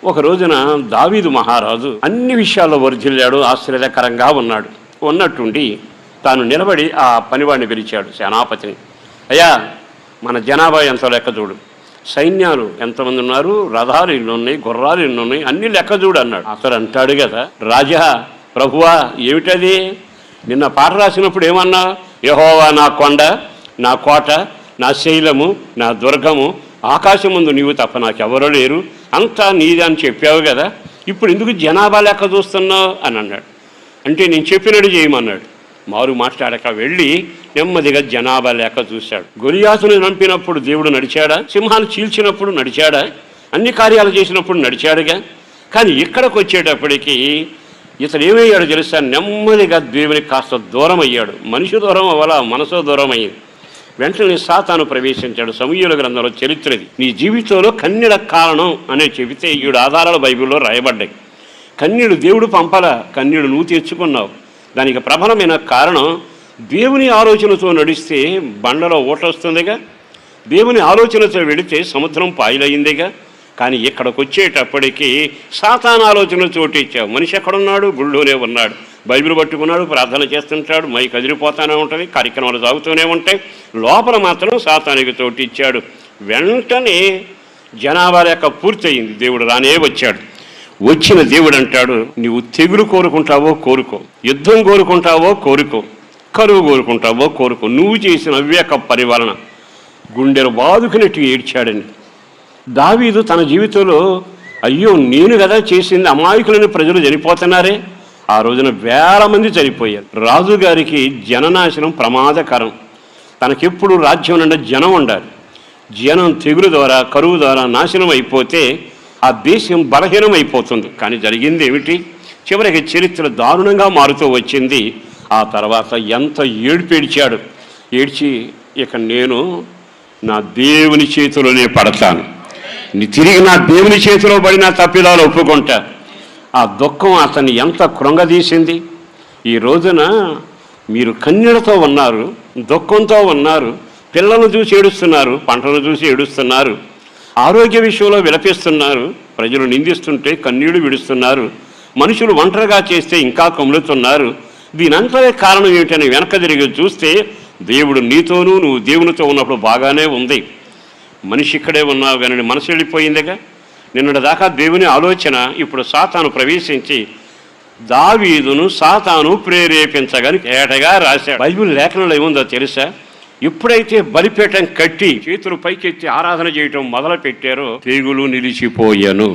ఒక రోజున దావీదు మహారాజు అన్ని విషయాల్లో వర్ధిల్లాడు, ఆశ్చర్యకరంగా ఉన్నాడు. ఉన్నట్టుండి తాను నిలబడి ఆ పనివాడిని పిలిచాడు, సేనాపతిని. అయ్యా, మన జనాభా ఎంత లెక్క చూడు, సైన్యాలు ఎంతమంది ఉన్నారు, రథాలు ఎన్ని ఉన్నాయి, గుర్రాలు ఎన్ని ఉన్నాయి, అన్ని లెక్క చూడు అన్నాడు. అతడు అంటాడు కదా, రాజా ప్రభువా ఏమిటది, నిన్న పాట రాసినప్పుడు ఏమన్నా, యెహోవా నా కొండ, నా కోట, నా శైలము, నా దుర్గము, ఆకాశం ముందు నీవు తప్ప నాకెవరూ లేరు, అంతా నీది అని చెప్పావు కదా, ఇప్పుడు ఎందుకు జనాభా లెక్క చూస్తున్నావు అని అన్నాడు. అంటే నేను చెప్పినట్టు చేయమన్నాడు. మారు మాట్లాడక వెళ్ళి నెమ్మదిగా జనాభా లెక్క చూశాడు. గొలియాతును చంపినప్పుడు దేవుడు నడిచాడా, సింహాన్ని చీల్చినప్పుడు నడిచాడా, అన్ని కార్యాలు చేసినప్పుడు నడిచాడుగా. కానీ ఇక్కడికి వచ్చేటప్పటికి ఇతను ఏమయ్యాడు తెలుసా, నెమ్మదిగా దేవునికి కాస్త దూరం అయ్యాడు. మనిషి దూరం అవ్వాల, మనసు దూరం అయ్యింది. వెంటనే సాతాను ప్రవేశించాడు. సమూయేలు గ్రంథంలో చరిత్రది. నీ జీవితంలో కన్నీడ కారణం అనే చెబితే 7 ఆధారాలు బైబిల్లో రాయబడ్డాయి. కన్నీడు దేవుడు పంపల, కన్నీడు నువ్వు తెచ్చుకున్నావు. దానికి ప్రబలమైన కారణం, దేవుని ఆలోచనతో నడిస్తే బండలో ఊట వస్తుందిగా, దేవుని ఆలోచనతో వెళితే సముద్రం పాయలయ్యిందిగా. కానీ ఇక్కడికి వచ్చేటప్పటికి సాతాను ఆలోచన చోటు ఇచ్చావు. మనిషి ఎక్కడున్నాడు, గుళ్ళోనే ఉన్నాడు, బైబిల్ పట్టుకున్నాడు, ప్రార్థన చేస్తుంటాడు, మై కదిలిపోతూనే ఉంటుంది, కార్యక్రమాలు సాగుతూనే ఉంటాయి, లోపల మాత్రం సాతానికి చోటు ఇచ్చాడు. వెంటనే జనాభా లెక్క పూర్తయింది, దేవుడు రానే వచ్చాడు. వచ్చిన దేవుడు అంటాడు, నువ్వు తెగులు కోరుకుంటావో కోరుకో, యుద్ధం కోరుకుంటావో కోరుకో, కరువు కోరుకుంటావో కోరుకో, నువ్వు చేసిన అవివేక పరిపాలన గుండెలు బాదుకున్నట్టు ఏడ్చాడని. దావీదు తన జీవితంలో అయ్యో నేను కదా చేసింది, అమాయకులని ప్రజలు చనిపోతున్నారే. ఆ రోజున వేల మంది చనిపోయారు. రాజుగారికి జననాశనం ప్రమాదకరం. తనకెప్పుడు రాజ్యం నుండి జనం ఉండాలి. జనం తెగులు ద్వారా, కరువు ద్వారా నాశనం అయిపోతే ఆ దేశం బలహీనం అయిపోతుంది. కానీ జరిగింది ఏమిటి, చివరికి చరిత్ర దారుణంగా మారుతూ వచ్చింది. ఆ తర్వాత ఎంత ఏడ్చాడు. ఏడ్చి ఇక నేను నా దేవుని చేతిలోనే పడతాను, తిరిగి నా దేవుని చేతిలో పడి నా తప్పిదాలు ఒప్పుకుంటా. ఆ దుఃఖం అతన్ని ఎంత కృంగదీసింది. ఈ రోజున మీరు కన్నీళ్లతో ఉన్నారు, దుఃఖంతో ఉన్నారు, పిల్లలను చూసి ఏడుస్తున్నారు, పంటను చూసి ఏడుస్తున్నారు, ఆరోగ్య విషయంలో విలపిస్తున్నారు, ప్రజలు నిందిస్తుంటే కన్నీళ్లు విడుస్తున్నారు, మనుషులు ఒంటరిగా చేస్తే ఇంకా కములుతున్నారు. దీనంతా కారణం ఏమిటని వెనక తిరిగి చూస్తే దేవుడు నీతోనూ, నువ్వు దేవునితో ఉన్నప్పుడు బాగానే ఉంది. మనిషి ఇక్కడే ఉన్నావు కానీ మనసు వెళ్ళిపోయిందిగా. నిన్నటి దాకా దేవుని ఆలోచన, ఇప్పుడు సాతాను ప్రవేశించి దావీదును సాతాను ప్రేరేపించగాని ఏటగా రాశాడు. బైబిల్ లేఖనంలో ఏముందో తెలుసా, ఎప్పుడైతే బలిపీఠం కట్టి చేతులు పైకెత్తి ఆరాధన చేయటం మొదలు పెట్టారో తెగులు నిలిచిపోయాను.